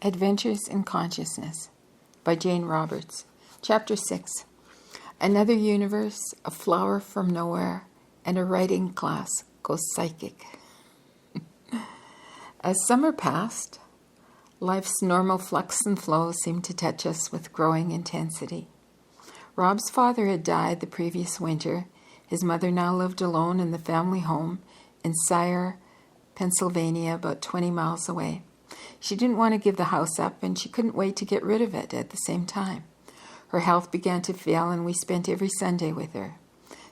Adventures in Consciousness by Jane Roberts. Chapter 6. Another universe, a flower from nowhere, and a writing class goes psychic. As summer passed, life's normal flux and flow seemed to touch us with growing intensity. Rob's father had died the previous winter. His mother now lived alone in the family home in Sire, Pennsylvania, about 20 miles away. She didn't want to give the house up, and she couldn't wait to get rid of it at the same time. Her health began to fail, and we spent every Sunday with her.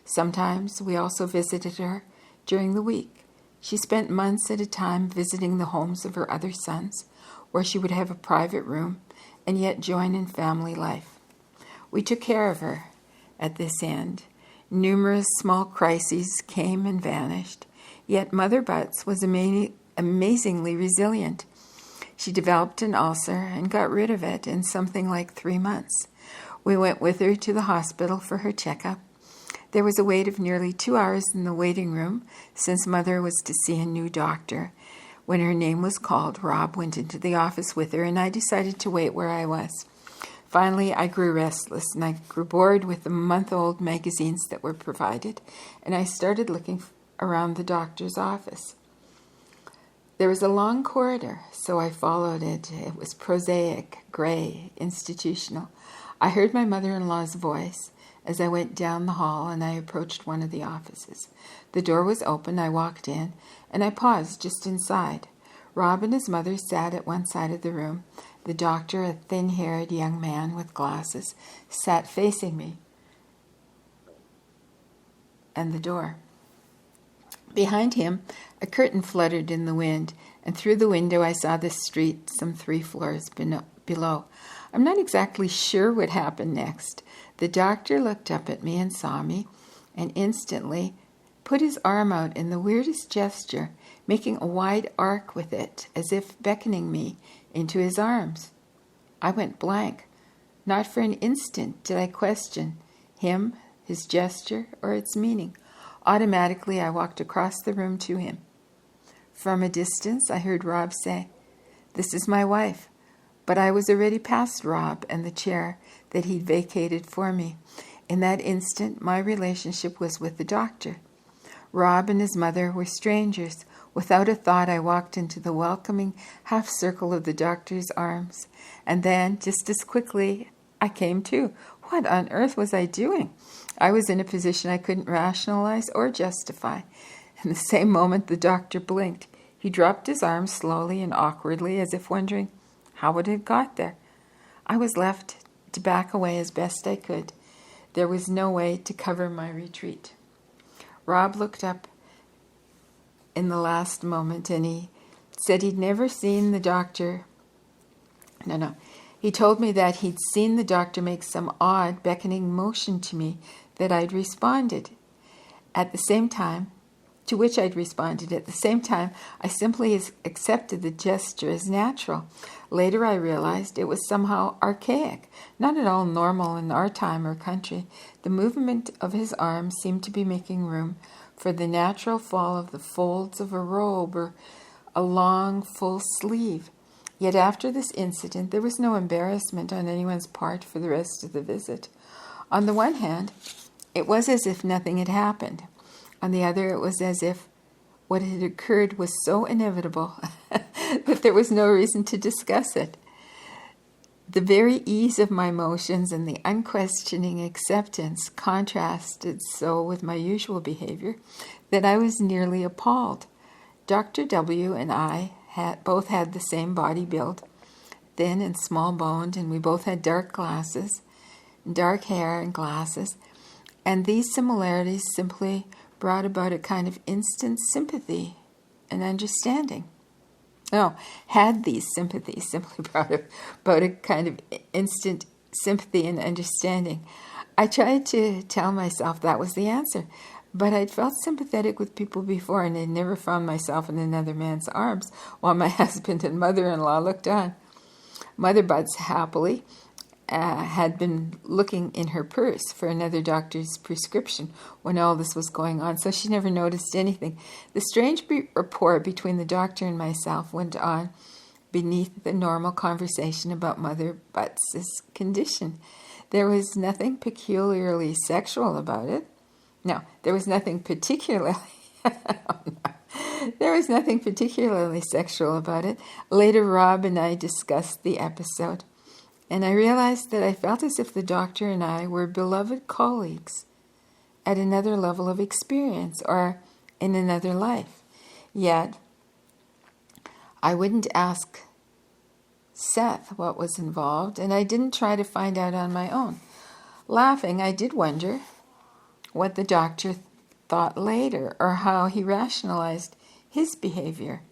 Sometimes we also visited her during the week. She spent months at a time visiting the homes of her other sons, where she would have a private room and yet join in family life. We took care of her at this end. Numerous small crises came and vanished, yet Mother Butts was amazingly resilient. She developed an ulcer and got rid of it in something like 3 months. We went with her to the hospital for her checkup. There was a wait of nearly 2 hours in the waiting room, since Mother was to see a new doctor. When her name was called, Rob went into the office with her, and I decided to wait where I was. Finally, I grew restless, and I grew bored with the month-old magazines that were provided, and I started looking around the doctor's office. There was a long corridor, so I followed it. It was prosaic, gray, institutional. I heard my mother-in-law's voice as I went down the hall, and I approached one of the offices. The door was open. I walked in, and I paused just inside. Rob and his mother sat at one side of the room. The doctor, a thin-haired young man with glasses, sat facing me and the door. Behind him, a curtain fluttered in the wind, and through the window I saw the street some 3 floors below. I'm not exactly sure what happened next. The doctor looked up at me and saw me, and instantly put his arm out in the weirdest gesture, making a wide arc with it, as if beckoning me into his arms. I went blank. Not for an instant did I question him, his gesture, or its meaning. Automatically, I walked across the room to him. From a distance, I heard Rob say, "This is my wife." But I was already past Rob and the chair that he'd vacated for me. In that instant, my relationship was with the doctor. Rob and his mother were strangers. Without a thought, I walked into the welcoming half circle of the doctor's arms. And then, just as quickly, I came to. What on earth was I doing? I was in a position I couldn't rationalize or justify. In the same moment, the doctor blinked. He dropped his arms slowly and awkwardly, as if wondering how it had got there. I was left to back away as best I could. There was no way to cover my retreat. Rob looked up in the last moment, and he said he'd never seen the doctor. He told me that he'd seen the doctor make some odd, beckoning motion to me that I'd responded. To which I'd responded. At the same time, I simply accepted the gesture as natural. Later I realized it was somehow archaic, not at all normal in our time or country. The movement of his arm seemed to be making room for the natural fall of the folds of a robe or a long, full sleeve. Yet after this incident, there was no embarrassment on anyone's part for the rest of the visit. On the one hand, it was as if nothing had happened. On the other, it was as if what had occurred was so inevitable that there was no reason to discuss it. The very ease of my motions and the unquestioning acceptance contrasted so with my usual behavior that I was nearly appalled. Dr. W. and I both had the same body build, thin and small-boned, and we both had dark hair and glasses, and these similarities simply brought about a kind of instant sympathy and understanding. Had these sympathies simply brought about a kind of instant sympathy and understanding. I tried to tell myself that was the answer, but I'd felt sympathetic with people before, and I'd never found myself in another man's arms while my husband and mother-in-law looked on. Mother Butts happily had been looking in her purse for another doctor's prescription when all this was going on, so she never noticed anything. The strange rapport between the doctor and myself went on beneath the normal conversation about Mother Butts' condition. There was nothing peculiarly sexual about it. No, there was nothing particularly there was nothing particularly sexual about it. Later, Rob and I discussed the episode, and I realized that I felt as if the doctor and I were beloved colleagues at another level of experience or in another life. Yet, I wouldn't ask Seth what was involved, and I didn't try to find out on my own. Laughing, I did wonder what the doctor thought later, or how he rationalized his behavior.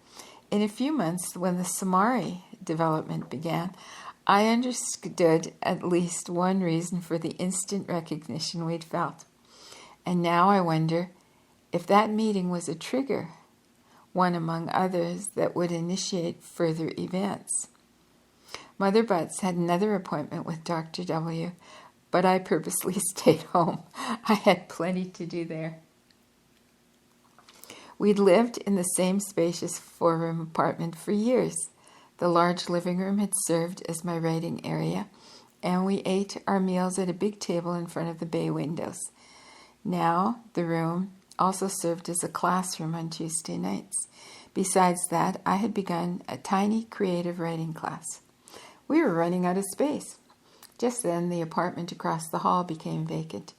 In a few months, when the Samari development began, I understood at least one reason for the instant recognition we'd felt. And now I wonder if that meeting was a trigger, one among others that would initiate further events. Mother Butts had another appointment with Dr. W., but I purposely stayed home. I had plenty to do there. We'd lived in the same spacious 4-room apartment for years. The large living room had served as my writing area, and we ate our meals at a big table in front of the bay windows. Now, the room also served as a classroom on Tuesday nights. Besides that, I had begun a tiny creative writing class. We were running out of space. Just then, the apartment across the hall became vacant,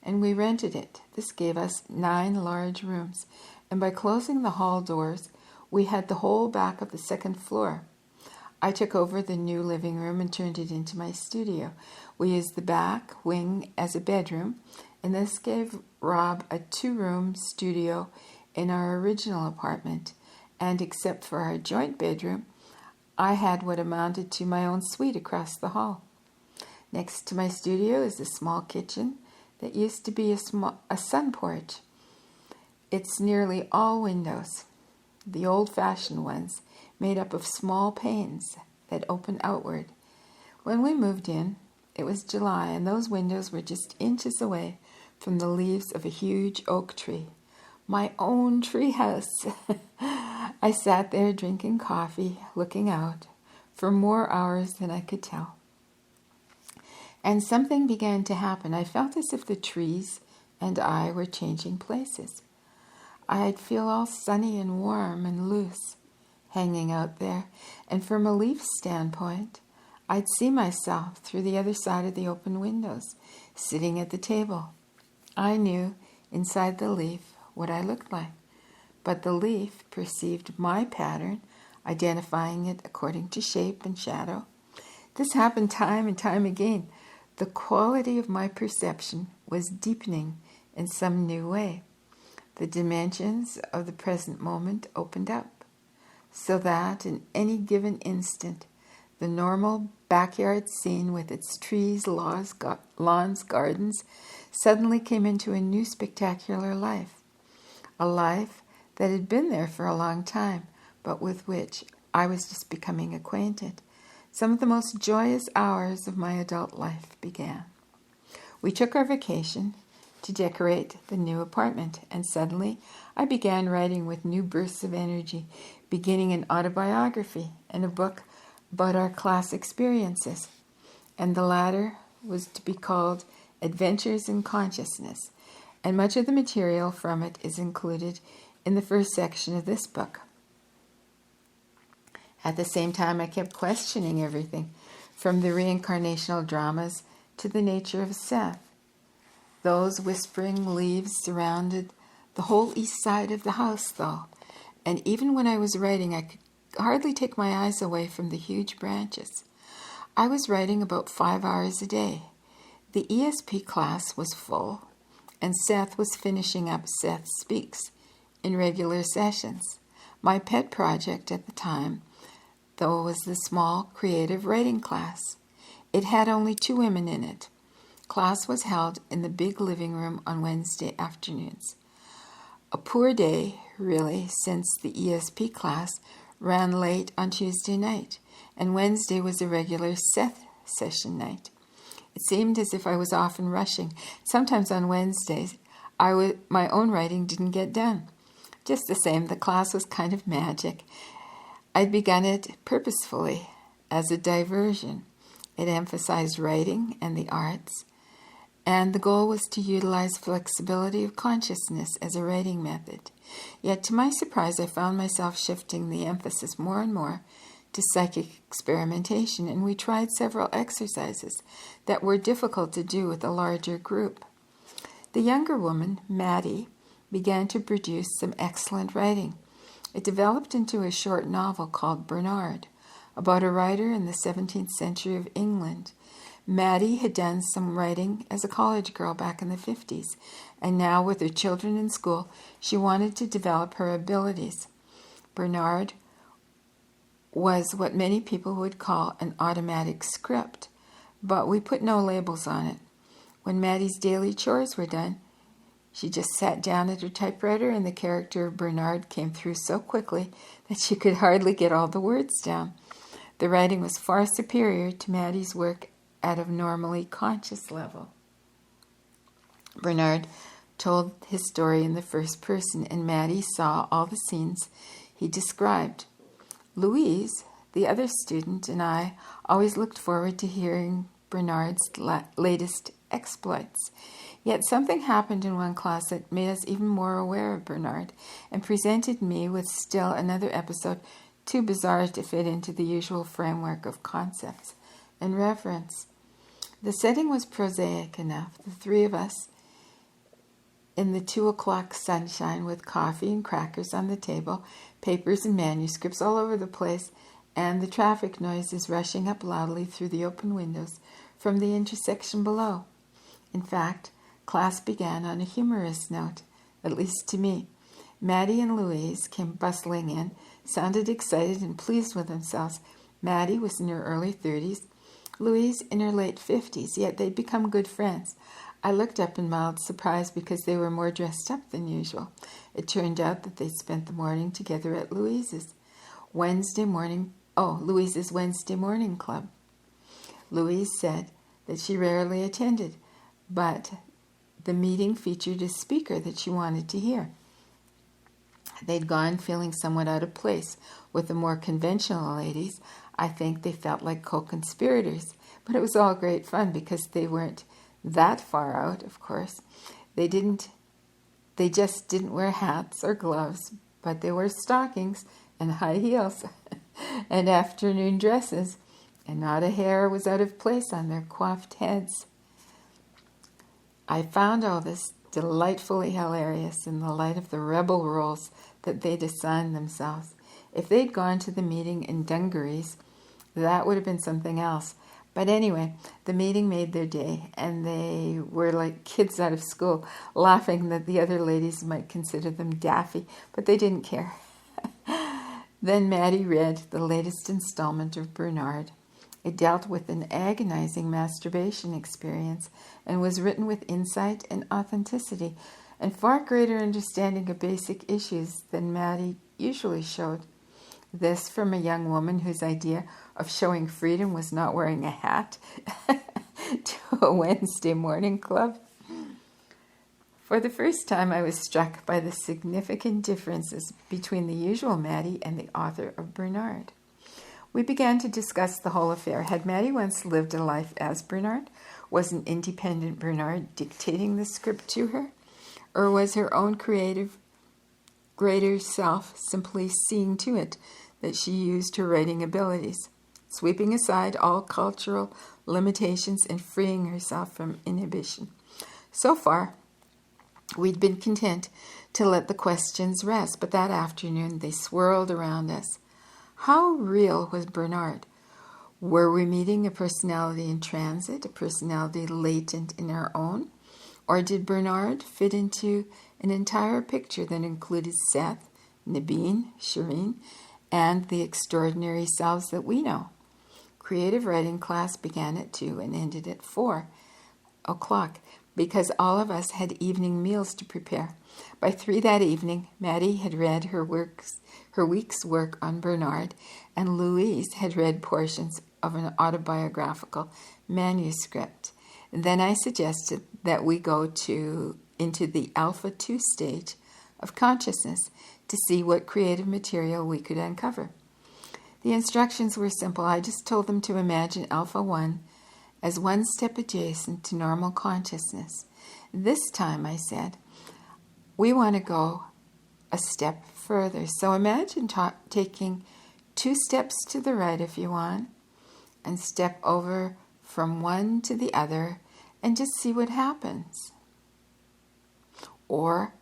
and we rented it. This gave us 9 large rooms, and by closing the hall doors, we had the whole back of the second floor. I took over the new living room and turned it into my studio. We used the back wing as a bedroom, and this gave Rob a 2-room studio in our original apartment, and except for our joint bedroom, I had what amounted to my own suite across the hall. Next to my studio is a small kitchen that used to be a sun porch. It's nearly all windows, the old-fashioned ones, made up of small panes that open outward. When we moved in, it was July, and those windows were just inches away from the leaves of a huge oak tree. My own treehouse. I sat there drinking coffee, looking out, for more hours than I could tell. And something began to happen. I felt as if the trees and I were changing places. I'd feel all sunny and warm and loose, hanging out there, and from a leaf standpoint, I'd see myself through the other side of the open windows, sitting at the table. I knew inside the leaf what I looked like, but the leaf perceived my pattern, identifying it according to shape and shadow. This happened time and time again. The quality of my perception was deepening in some new way. The dimensions of the present moment opened up, so that in any given instant, the normal backyard scene with its trees, lawns, gardens, suddenly came into a new spectacular life. A life that had been there for a long time, but with which I was just becoming acquainted. Some of the most joyous hours of my adult life began. We took our vacation to decorate the new apartment, and suddenly I began writing with new bursts of energy, beginning an autobiography and a book about our class experiences. And the latter was to be called Adventures in Consciousness, and much of the material from it is included in the first section of this book. At the same time, I kept questioning everything, from the reincarnational dramas to the nature of Seth. Those whispering leaves surrounded the whole east side of the house, though, and even when I was writing, I could hardly take my eyes away from the huge branches. I was writing about 5 hours a day. The ESP class was full, and Seth was finishing up Seth Speaks in regular sessions. My pet project at the time, though, was the small creative writing class. It had only 2 women in it. Class was held in the big living room on Wednesday afternoons. A poor day, really, since the ESP class ran late on Tuesday night, and Wednesday was a regular Seth session night. It seemed as if I was often rushing. Sometimes on Wednesdays, my own writing didn't get done. Just the same, the class was kind of magic. I'd begun it purposefully as a diversion. It emphasized writing and the arts, and the goal was to utilize flexibility of consciousness as a writing method. Yet to my surprise, I found myself shifting the emphasis more and more to psychic experimentation, and we tried several exercises that were difficult to do with a larger group. The younger woman, Maddie, began to produce some excellent writing. It developed into a short novel called Bernard, about a writer in the 17th century of England. Maddie had done some writing as a college girl back in the 50s, and now with her children in school, she wanted to develop her abilities. Bernard was what many people would call an automatic script, but we put no labels on it. When Maddie's daily chores were done, she just sat down at her typewriter, and the character of Bernard came through so quickly that she could hardly get all the words down. The writing was far superior to Maddie's work at a normally conscious level. Bernard told his story in the first person, and Maddie saw all the scenes he described. Louise, the other student, and I always looked forward to hearing Bernard's latest exploits. Yet something happened in one class that made us even more aware of Bernard and presented me with still another episode too bizarre to fit into the usual framework of concepts and reference. The setting was prosaic enough. The three of us in the 2:00 sunshine with coffee and crackers on the table, papers and manuscripts all over the place, and the traffic noises rushing up loudly through the open windows from the intersection below. In fact, class began on a humorous note, at least to me. Maddie and Louise came bustling in, sounded excited and pleased with themselves. Maddie was in her early 30s, Louise in her late 50s, yet they'd become good friends. I looked up in mild surprise because they were more dressed up than usual. It turned out that they'd spent the morning together at Louise's Wednesday morning club. Louise said that she rarely attended, but the meeting featured a speaker that she wanted to hear. They'd gone feeling somewhat out of place with the more conventional ladies. I think they felt like co-conspirators, but it was all great fun because they weren't that far out, of course. They just didn't wear hats or gloves, but they wore stockings and high heels and afternoon dresses, and not a hair was out of place on their coiffed heads. I found all this delightfully hilarious in the light of the rebel roles that they'd assigned themselves. If they'd gone to the meeting in dungarees, that would have been something else. But anyway, the meeting made their day, and they were like kids out of school, laughing that the other ladies might consider them daffy, but they didn't care. Then Maddie read the latest installment of Bernard. It dealt with an agonizing masturbation experience and was written with insight and authenticity and far greater understanding of basic issues than Maddie usually showed. This from a young woman whose idea of showing freedom was not wearing a hat to a Wednesday morning club. For the first time, I was struck by the significant differences between the usual Maddie and the author of Bernard. We began to discuss the whole affair. Had Maddie once lived a life as Bernard? Was an independent Bernard dictating the script to her? Or was her own creative, greater self simply seeing to it that she used her writing abilities, sweeping aside all cultural limitations and freeing herself from inhibition? So far, we'd been content to let the questions rest, but that afternoon they swirled around us. How real was Bernard? Were we meeting a personality in transit, a personality latent in our own? Or did Bernard fit into an entire picture that included Seth, Nabeen, Shireen, and the extraordinary selves that we know? Creative writing class began at 2 and ended at 4 o'clock because all of us had evening meals to prepare. By 3 that evening, Maddie had read her week's work on Bernard, and Louise had read portions of an autobiographical manuscript. And then I suggested that we go into the Alpha 2 stage of consciousness to see what creative material we could uncover. The instructions were simple. I just told them to imagine Alpha 1 as one step adjacent to normal consciousness. This time, I said, we want to go a step further. So imagine taking 2 steps to the right if you want, and step over from one to the other and just see what happens. Or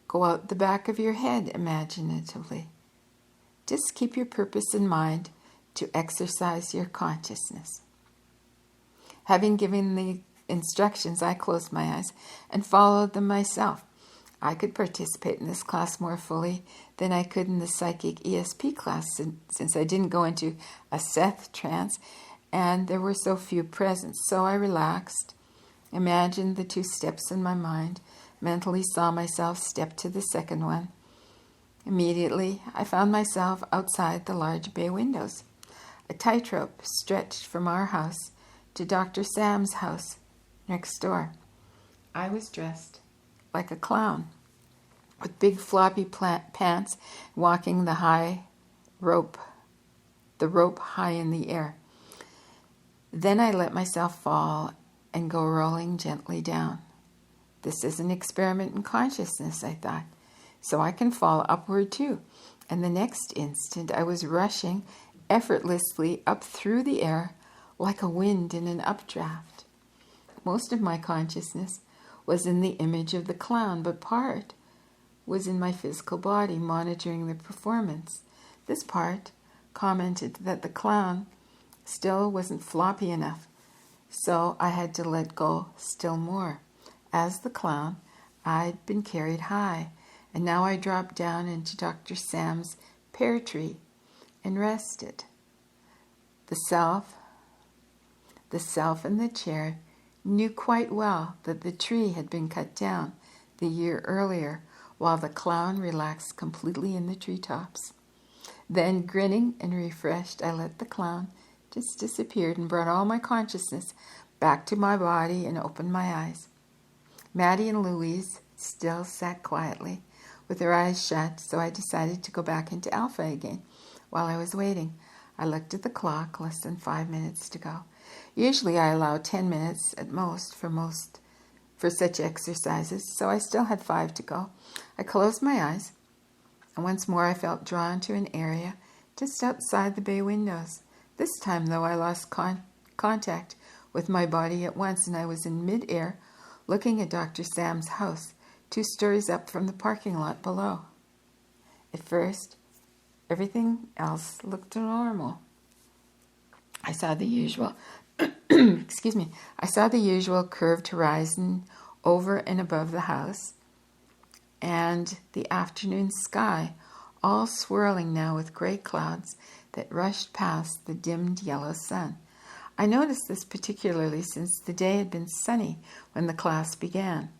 go out the back of your head imaginatively. Just keep your purpose in mind to exercise your consciousness. Having given the instructions, I closed my eyes and followed them myself. I could participate in this class more fully than I could in the psychic ESP class, since I didn't go into a Seth trance and there were so few present. So I relaxed, imagined the 2 steps in my mind, mentally saw myself step to the second one. Immediately, I found myself outside the large bay windows. A tightrope stretched from our house to Dr. Sam's house next door. I was dressed like a clown, with big floppy pants, walking the rope high in the air. Then I let myself fall and go rolling gently down. This is an experiment in consciousness, I thought, so I can fall upward too. And the next instant I was rushing effortlessly up through the air like a wind in an updraft. Most of my consciousness was in the image of the clown, but part was in my physical body monitoring the performance. This part commented that the clown still wasn't floppy enough, so I had to let go still more. As the clown, I'd been carried high, and now I dropped down into Dr. Sam's pear tree and rested. The self in the chair knew quite well that the tree had been cut down the year earlier, while the clown relaxed completely in the treetops. Then, grinning and refreshed, I let the clown just disappear and brought all my consciousness back to my body and opened my eyes. Maddie and Louise still sat quietly with their eyes shut, so I decided to go back into Alpha again. While I was waiting, I looked at the clock, less than 5 minutes to go. Usually I allow 10 minutes at most for such exercises, so I still had 5 to go. I closed my eyes, and once more I felt drawn to an area just outside the bay windows. This time, though, I lost contact with my body at once, and I was in mid-air looking at Dr. Sam's house, 2 stories up from the parking lot below. At first, everything else looked normal. I saw the usual I saw the usual curved horizon over and above the house, and the afternoon sky, all swirling now with gray clouds that rushed past the dimmed yellow sun. I noticed this particularly since the day had been sunny when the class began.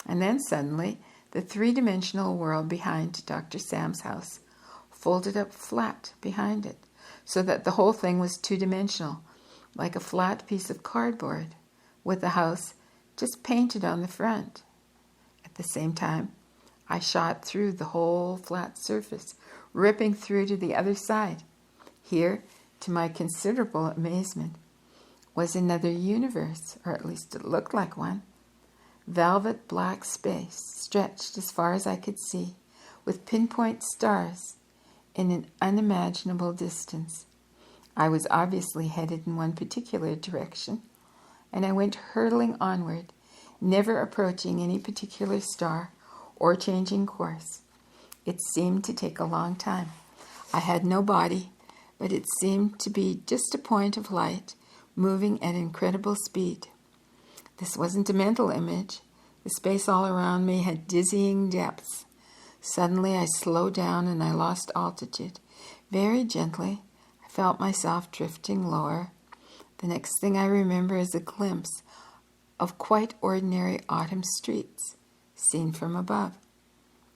And then suddenly, the 3-dimensional world behind Dr. Sam's house folded up flat behind it, so that the whole thing was 2-dimensional, like a flat piece of cardboard, with the house just painted on the front. At the same time, I shot through the whole flat surface, ripping through to the other side. Here, to my considerable amazement, was another universe, or at least it looked like one. Velvet black space stretched as far as I could see, with pinpoint stars in an unimaginable distance. I was obviously headed in one particular direction, and I went hurtling onward, never approaching any particular star or changing course. It seemed to take a long time. I had no body, but it seemed to be just a point of light moving at incredible speed. This wasn't a mental image. The space all around me had dizzying depths. Suddenly I slowed down and I lost altitude. Very gently, I felt myself drifting lower. The next thing I remember is a glimpse of quite ordinary autumn streets, seen from above.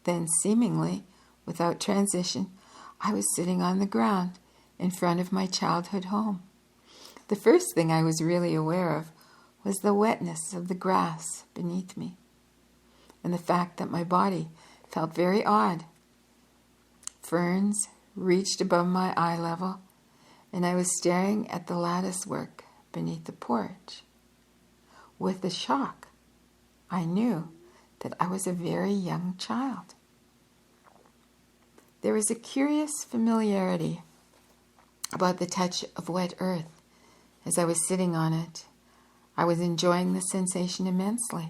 Then, seemingly, without transition, I was sitting on the ground in front of my childhood home. The first thing I was really aware of was the wetness of the grass beneath me, and the fact that my body felt very odd. Ferns, reached above my eye level, and I was staring at the lattice work beneath the porch. With a shock, I knew that I was a very young child. There was a curious familiarity about the touch of wet earth as I was sitting on it. I was enjoying the sensation immensely.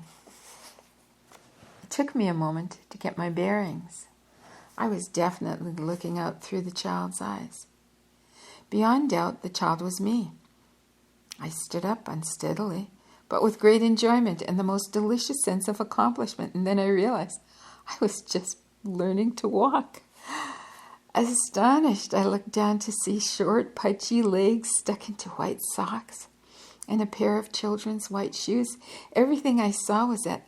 It took me a moment to get my bearings. I was definitely looking out through the child's eyes. Beyond doubt, the child was me. I stood up unsteadily, but with great enjoyment and the most delicious sense of accomplishment, and then I realized I was just learning to walk. Astonished, I looked down to see short, pudgy legs stuck into white socks and a pair of children's white shoes. Everything I saw was at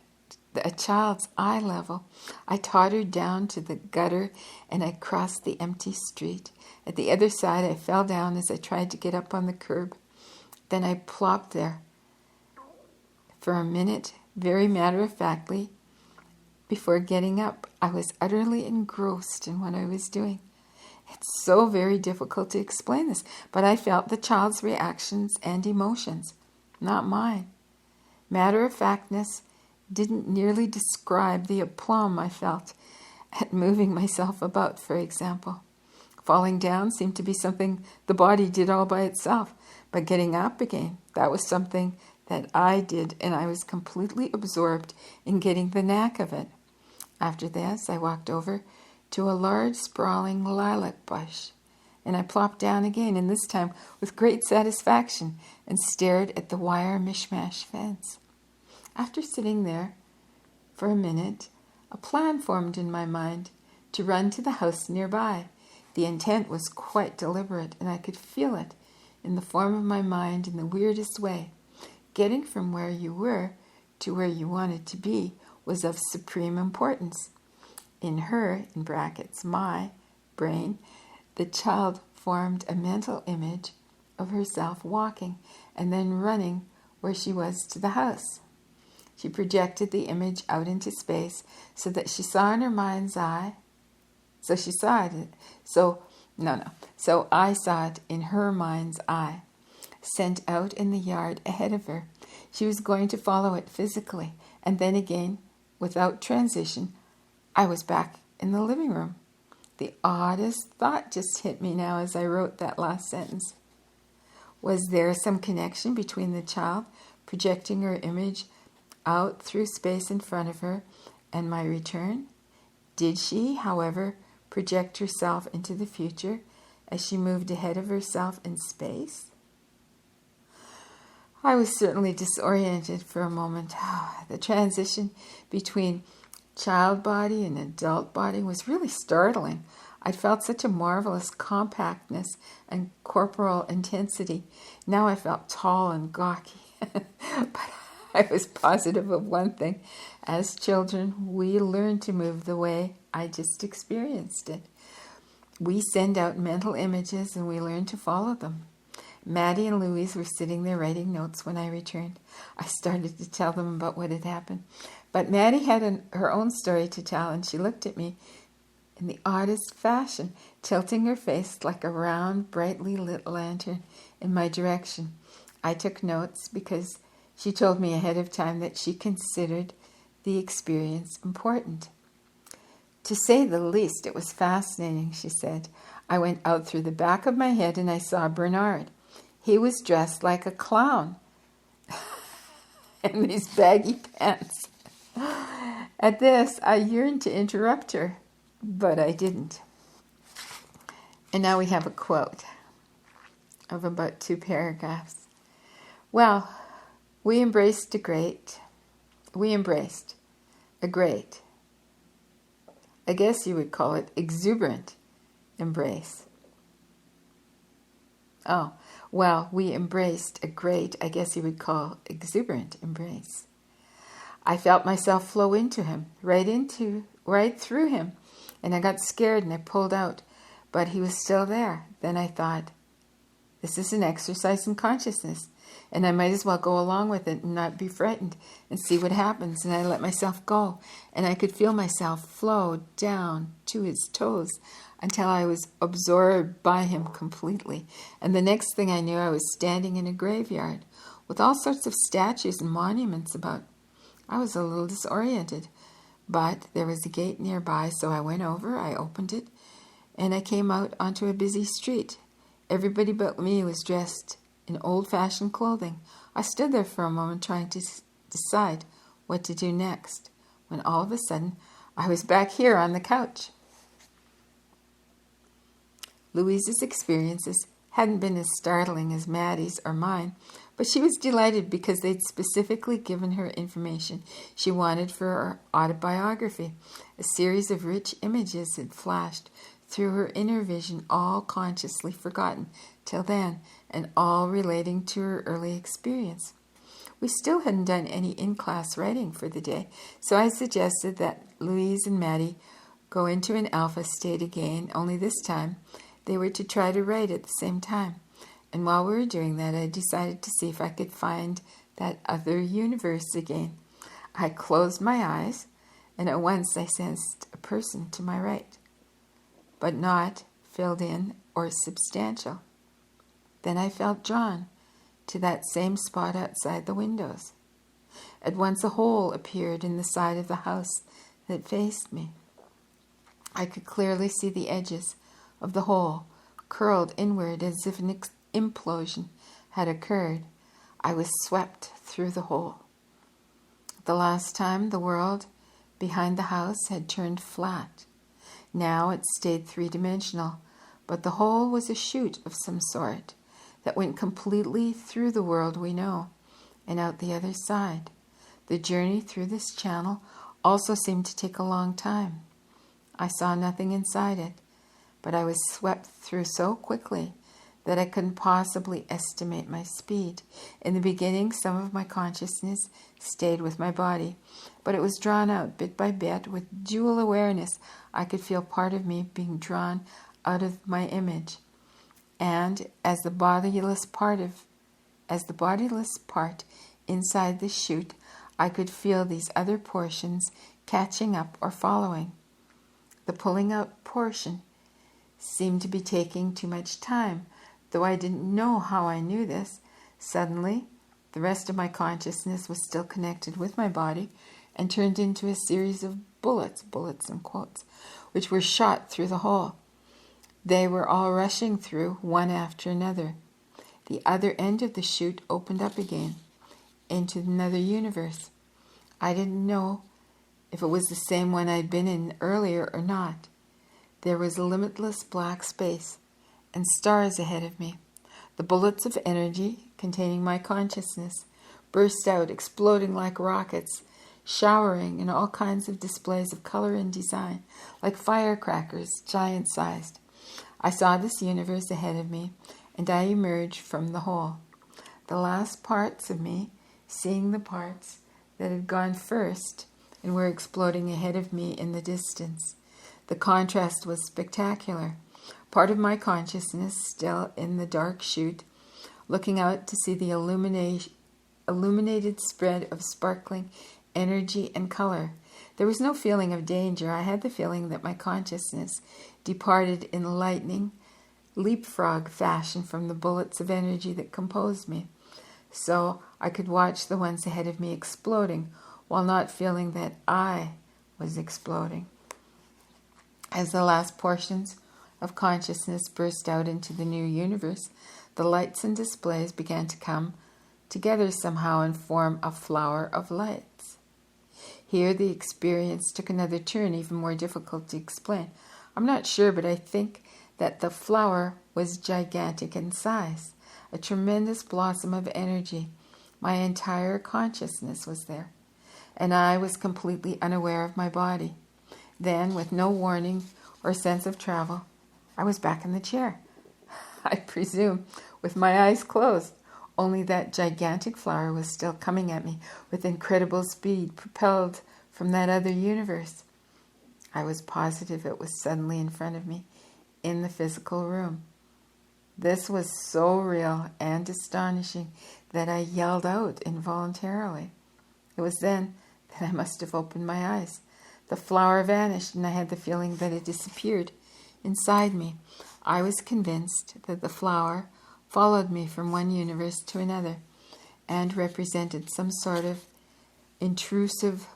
a child's eye level. I tottered down to the gutter and I crossed the empty street. At the other side, I fell down as I tried to get up on the curb. Then I plopped there for a minute, very matter-of-factly. Before getting up, I was utterly engrossed in what I was doing. It's so very difficult to explain this, but I felt the child's reactions and emotions, not mine. Matter-of-factness didn't nearly describe the aplomb I felt at moving myself about, for example. Falling down seemed to be something the body did all by itself, but getting up again, that was something that I did, and I was completely absorbed in getting the knack of it. After this, I walked over to a large, sprawling lilac bush, and I plopped down again, and this time with great satisfaction, and stared at the wire mishmash fence. After sitting there for a minute, a plan formed in my mind to run to the house nearby. The intent was quite deliberate, and I could feel it in the form of my mind in the weirdest way. Getting from where you were to where you wanted to be was of supreme importance. In her, in brackets, my brain, the child formed a mental image of herself walking and then running where she was to the house. She projected the image out into space so that she saw in her mind's eye. So I saw it in her mind's eye, sent out in the yard ahead of her. She was going to follow it physically, and then again, without transition, I was back in the living room. The oddest thought just hit me now as I wrote that last sentence. Was there some connection between the child projecting her image out through space in front of her and my return? Did she, however, project herself into the future as she moved ahead of herself in space? I was certainly disoriented for a moment. The transition between child body and adult body was really startling. I felt such a marvelous compactness and corporal intensity. Now I felt tall and gawky. But I was positive of one thing. As children, we learn to move the way I just experienced it. We send out mental images and we learn to follow them. Maddie and Louise were sitting there writing notes when I returned. I started to tell them about what had happened. But Maddie had her own story to tell, and she looked at me in the oddest fashion, tilting her face like a round, brightly lit lantern in my direction. I took notes because she told me ahead of time that she considered the experience important. To say the least, it was fascinating, she said. I went out through the back of my head and I saw Bernard. He was dressed like a clown in these baggy pants. At this, I yearned to interrupt her, but I didn't. And now we have a quote of about 2 paragraphs. Well, we embraced a great, I guess you would call it exuberant embrace. Oh, well, we embraced a great, I guess you would call exuberant embrace. I felt myself flow into him, right through him, and I got scared and I pulled out, but he was still there. Then I thought, the This is an exercise in consciousness, and I might as well go along with it and not be frightened and see what happens. And I let myself go, and I could feel myself flow down to his toes until I was absorbed by him completely. And the next thing I knew, I was standing in a graveyard with all sorts of statues and monuments about. I was a little disoriented, but there was a gate nearby, so I went over, I opened it, and I came out onto a busy street. Everybody but me was dressed in old-fashioned clothing. I stood there for a moment trying to decide what to do next, when all of a sudden I was back here on the couch. Louise's experiences hadn't been as startling as Maddie's or mine, but she was delighted because they'd specifically given her information she wanted for her autobiography. A series of rich images had flashed through her inner vision, all consciously forgotten till then, and all relating to her early experience. We still hadn't done any in-class writing for the day, so I suggested that Louise and Maddie go into an alpha state again, only this time they were to try to write at the same time. And while we were doing that, I decided to see if I could find that other universe again. I closed my eyes, and at once I sensed a person to my right, but not filled in or substantial. Then I felt drawn to that same spot outside the windows. At once a hole appeared in the side of the house that faced me. I could clearly see the edges of the hole curled inward as if an implosion had occurred. I was swept through the hole. The last time the world behind the house had turned flat. Now it stayed three-dimensional, but the hole was a chute of some sort that went completely through the world we know and out the other side. The journey through this channel also seemed to take a long time. I saw nothing inside it, but I was swept through so quickly that I couldn't possibly estimate my speed. In the beginning, some of my consciousness stayed with my body, but it was drawn out bit by bit with dual awareness. I could feel part of me being drawn out of my image, and as the bodiless part inside the chute, I could feel these other portions catching up or following. The pulling out portion seemed to be taking too much time, though I didn't know how I knew this. Suddenly, the rest of my consciousness was still connected with my body and turned into a series of bullets in quotes, which were shot through the hole. They were all rushing through, one after another. The other end of the chute opened up again into another universe. I didn't know if it was the same one I'd been in earlier or not. There was limitless black space and stars ahead of me. The bullets of energy containing my consciousness burst out, exploding like rockets, showering in all kinds of displays of color and design, like firecrackers, giant-sized. I saw this universe ahead of me, and I emerged from the hole. The last parts of me, seeing the parts that had gone first and were exploding ahead of me in the distance. The contrast was spectacular. Part of my consciousness still in the dark chute, looking out to see the illuminated spread of sparkling energy and color. There was no feeling of danger. I had the feeling that my consciousness departed in lightning, leapfrog fashion from the bullets of energy that composed me. So I could watch the ones ahead of me exploding while not feeling that I was exploding. As the last portions of consciousness burst out into the new universe, the lights and displays began to come together somehow and form a flower of lights. Here the experience took another turn, even more difficult to explain. I'm not sure, but I think that the flower was gigantic in size, a tremendous blossom of energy. My entire consciousness was there, and I was completely unaware of my body. Then, with no warning or sense of travel, I was back in the chair, I presume, with my eyes closed. Only that gigantic flower was still coming at me with incredible speed, propelled from that other universe. I was positive it was suddenly in front of me, in the physical room. This was so real and astonishing that I yelled out involuntarily. It was then that I must have opened my eyes. The flower vanished, and I had the feeling that it disappeared inside me. I was convinced that the flower followed me from one universe to another and represented some sort of intrusive,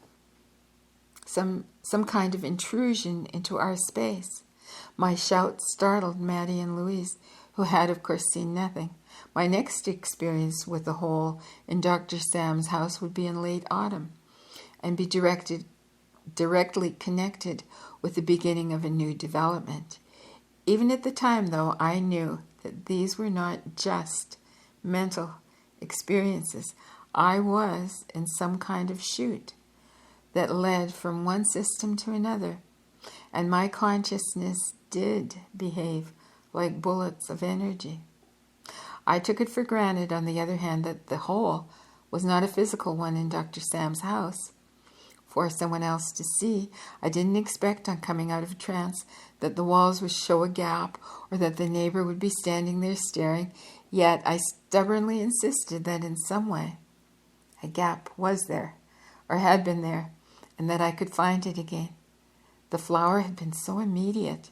some kind of intrusion into our space. My shout startled Maddie and Louise, who had, of course, seen nothing. My next experience with the hole in Dr. Sam's house would be in late autumn and be directly connected with the beginning of a new development. Even at the time, though, I knew that these were not just mental experiences. I was in some kind of chute that led from one system to another, and my consciousness did behave like bullets of energy. I took it for granted, on the other hand, that the hole was not a physical one in Dr. Sam's house for someone else to see. I didn't expect, on coming out of a trance, that the walls would show a gap or that the neighbor would be standing there staring, yet I stubbornly insisted that in some way a gap was there, or had been there, and that I could find it again. The flower had been so immediate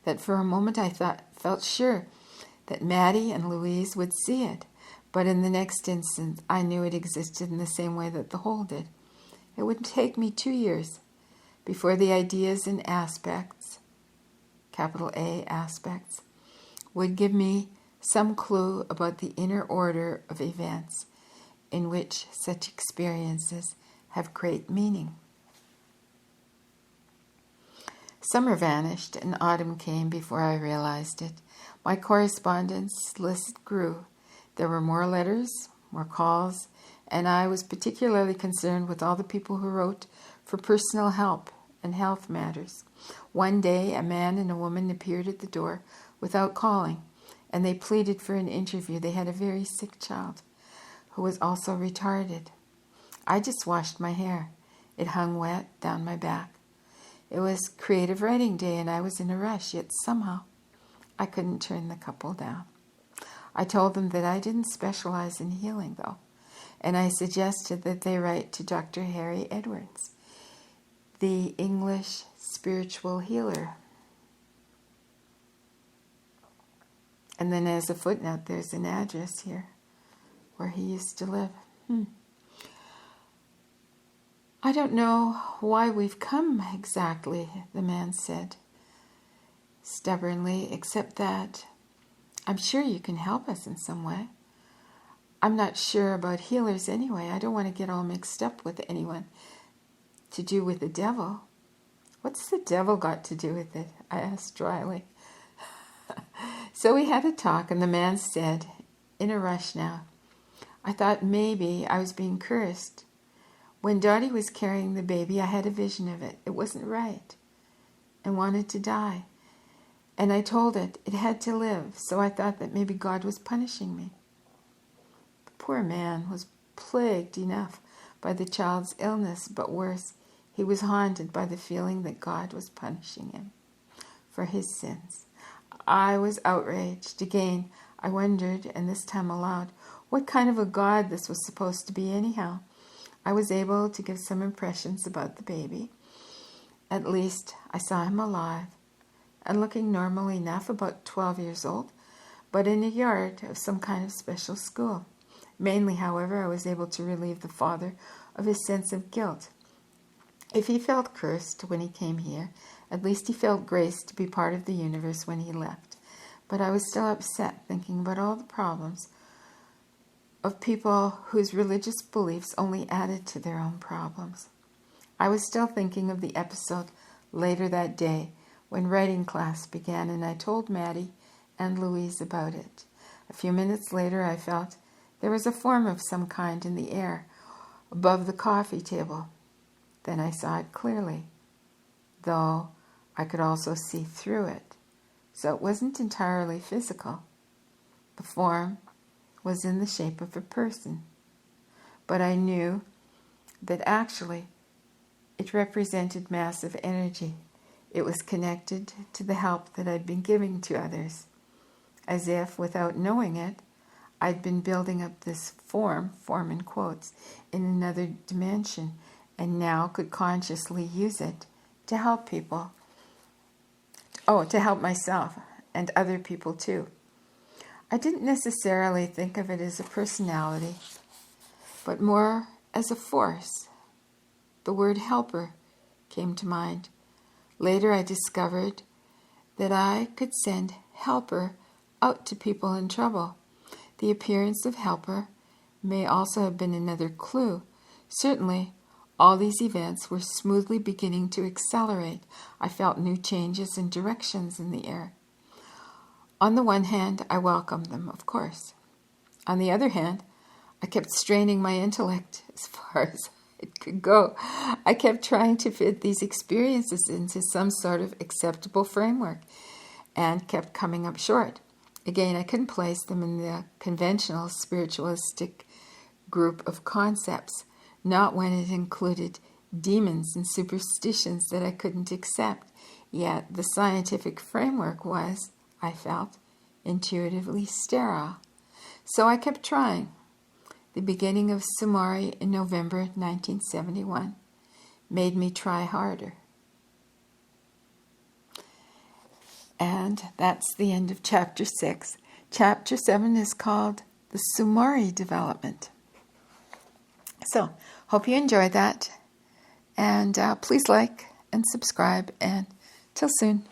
that for a moment I felt sure that Maddie and Louise would see it, but in the next instant I knew it existed in the same way that the hole did. It would take me 2 years before the ideas and aspects, capital A aspects, would give me some clue about the inner order of events in which such experiences have great meaning. Summer vanished and autumn came before I realized it. My correspondence list grew. There were more letters, more calls, and I was particularly concerned with all the people who wrote for personal help and health matters. One day, a man and a woman appeared at the door without calling, and they pleaded for an interview. They had a very sick child who was also retarded. I just washed my hair. It hung wet down my back. It was creative writing day, and I was in a rush, yet somehow I couldn't turn the couple down. I told them that I didn't specialize in healing, though, and I suggested that they write to Dr. Harry Edwards, the English spiritual healer. And then as a footnote, there's an address here where he used to live. I don't know why we've come exactly, the man said stubbornly, except that I'm sure you can help us in some way. I'm not sure about healers anyway. I don't want to get all mixed up with anyone to do with the devil. What's the devil got to do with it? I asked dryly. So we had a talk, and the man said, in a rush now, I thought maybe I was being cursed. When Dottie was carrying the baby, I had a vision of it. It wasn't right and wanted to die. And I told it had to live, so I thought that maybe God was punishing me. The poor man was plagued enough by the child's illness, but worse, he was haunted by the feeling that God was punishing him for his sins. I was outraged. Again, I wondered, and this time aloud, what kind of a God this was supposed to be anyhow. I was able to give some impressions about the baby. At least I saw him alive and looking normal enough, about 12 years old, but in a yard of some kind of special school. Mainly, however, I was able to relieve the father of his sense of guilt. If he felt cursed when he came here, at least he felt grace to be part of the universe when he left. But I was still upset, thinking about all the problems of people whose religious beliefs only added to their own problems. I was still thinking of the episode later that day when writing class began, and I told Maddie and Louise about it. A few minutes later, I felt there was a form of some kind in the air above the coffee table. Then I saw it clearly, though I could also see through it. So it wasn't entirely physical. The form was in the shape of a person. But I knew that actually it represented massive energy. It was connected to the help that I'd been giving to others. as if, without knowing it, I'd been building up this form in quotes, in another dimension, and now could consciously use it to help people. Oh, to help myself and other people too. I didn't necessarily think of it as a personality, but more as a force. The word helper came to mind. Later I discovered that I could send helper out to people in trouble. The appearance of helper may also have been another clue. Certainly, all these events were smoothly beginning to accelerate. I felt new changes and directions in the air. On the one hand, I welcomed them, of course. On the other hand, I kept straining my intellect as far as it could go. I kept trying to fit these experiences into some sort of acceptable framework and kept coming up short. Again, I couldn't place them in the conventional spiritualistic group of concepts, not when it included demons and superstitions that I couldn't accept. Yet the scientific framework was, I felt, intuitively sterile. So I kept trying. The beginning of Sumari in November 1971 made me try harder. And that's the end of Chapter 6. Chapter 7 is called The Sumari Development. So, hope you enjoyed that. And please like and subscribe. And till soon.